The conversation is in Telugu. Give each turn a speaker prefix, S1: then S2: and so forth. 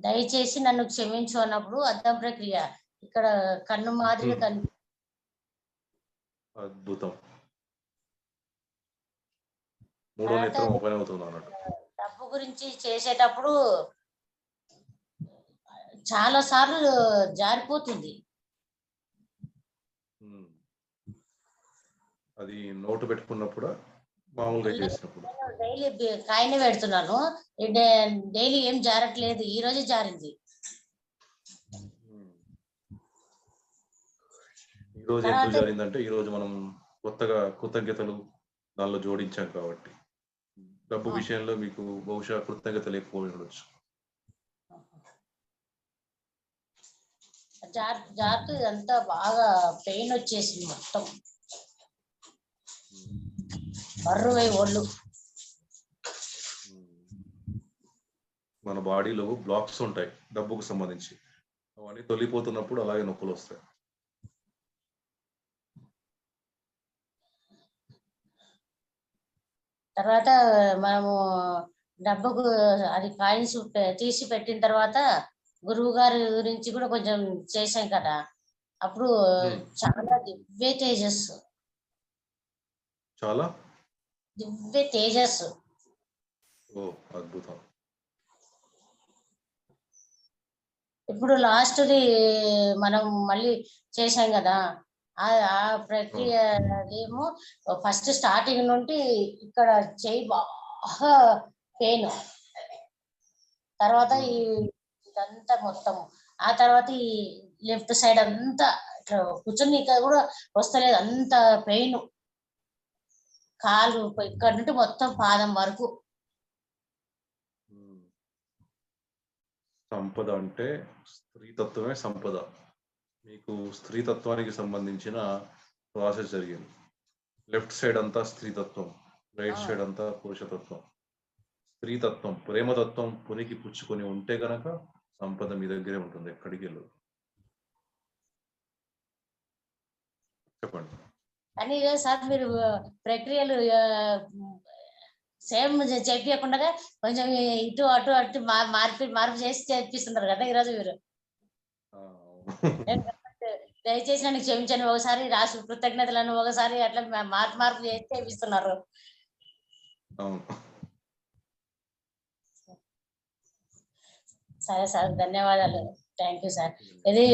S1: దయచేసి నన్ను క్షమించు అన్నప్పుడు అర్థం ప్రక్రియ ఇక్కడ కన్ను మాదిరిగా
S2: అద్భుతం. మూడో నేత్రం ఓపెన్ అవుతుంది అన్నట్టు.
S1: డబ్బు గురించి చేసేటప్పుడు చాలా సార్లు జారిపోతుంది.
S2: అది నోటు పెట్టుకున్నప్పుడు మామూలుగా చేసినప్పుడు
S1: డైలీ కాయనే పెడుతున్నాను. డైలీ ఏం జారట్లేదు, ఈ రోజే జారింది.
S2: ఈ రోజు ఎందుకు జారిందంటే ఈ రోజు మనం కొత్తగా కృతజ్ఞతలు దానిలో జోడించాం కాబట్టి డబ్బు విషయంలో మీకు బహుశా కృతజ్ఞతలు ఎక్కువ ఉండొచ్చు.
S1: జారుతూ ఇదంతా బాగా పెయిన్ వచ్చేసింది, మొత్తం బర్రువై ఒళ్ళు.
S2: మన బాడీలో బ్లాక్స్ ఉంటాయి డబ్బుకు సంబంధించి, అవన్నీ తొలిపోతున్నప్పుడు అలాగే నొప్పులు వస్తాయి.
S1: తర్వాత మనము డబ్బుకు అది కాయిన్స్ తీసి పెట్టిన తర్వాత గురువు గారి గురించి కూడా కొంచెం చేశాం కదా, అప్పుడు చాలా దివ్య తేజస్సు,
S2: చాలా
S1: దివ్య తేజస్సు.
S2: ఓ అద్భుతం.
S1: ఇప్పుడు లాస్ట్ది మనం మళ్ళీ చేశాం కదా, ఆ ప్రక్రియ ఏమో ఫస్ట్ స్టార్టింగ్ నుండి ఇక్కడ చెయ్యి బాగా పెయిన్, తర్వాత ఇదంతా మొత్తం, ఆ తర్వాత ఈ లెఫ్ట్ సైడ్ అంతా ఇట్లా కూర్చొని కూడా వస్తలేదు, అంత పెయిన్. కాలు ఇక్కడ నుండి మొత్తం పాదం వరకు.
S2: సంపద అంటే స్త్రీతత్వమే సంపద. మీకు స్త్రీతత్వానికి సంబంధించిన ప్రాసెస్ జరిగింది. లెఫ్ట్ సైడ్ అంతా స్త్రీతత్వం, రైట్ సైడ్ అంతా పురుషతత్వం. స్త్రీతత్వం, ప్రేమతత్వం పునికి పుచ్చుకొని ఉంటే గనక సంపద మీ దగ్గరే ఉంటుంది, ఎక్కడికి వెళ్ళదు. చెప్పండి.
S1: కానీ సార్ మీరు ప్రక్రియలు సేమ్ చెప్పకుండా కొంచెం ఇటు అటు అటు మార్పు చేసి చేపిస్తున్నారు కదా ఈరోజు మీరు. దయచేసి నన్ను క్షమించండి, ఒకసారి రాసు కృతజ్ఞతలను ఒకసారి అట్లా మార్పు చేసి చేపిస్తున్నారు. సరే సార్, ధన్యవాదాలు. Thank you sir. ఇది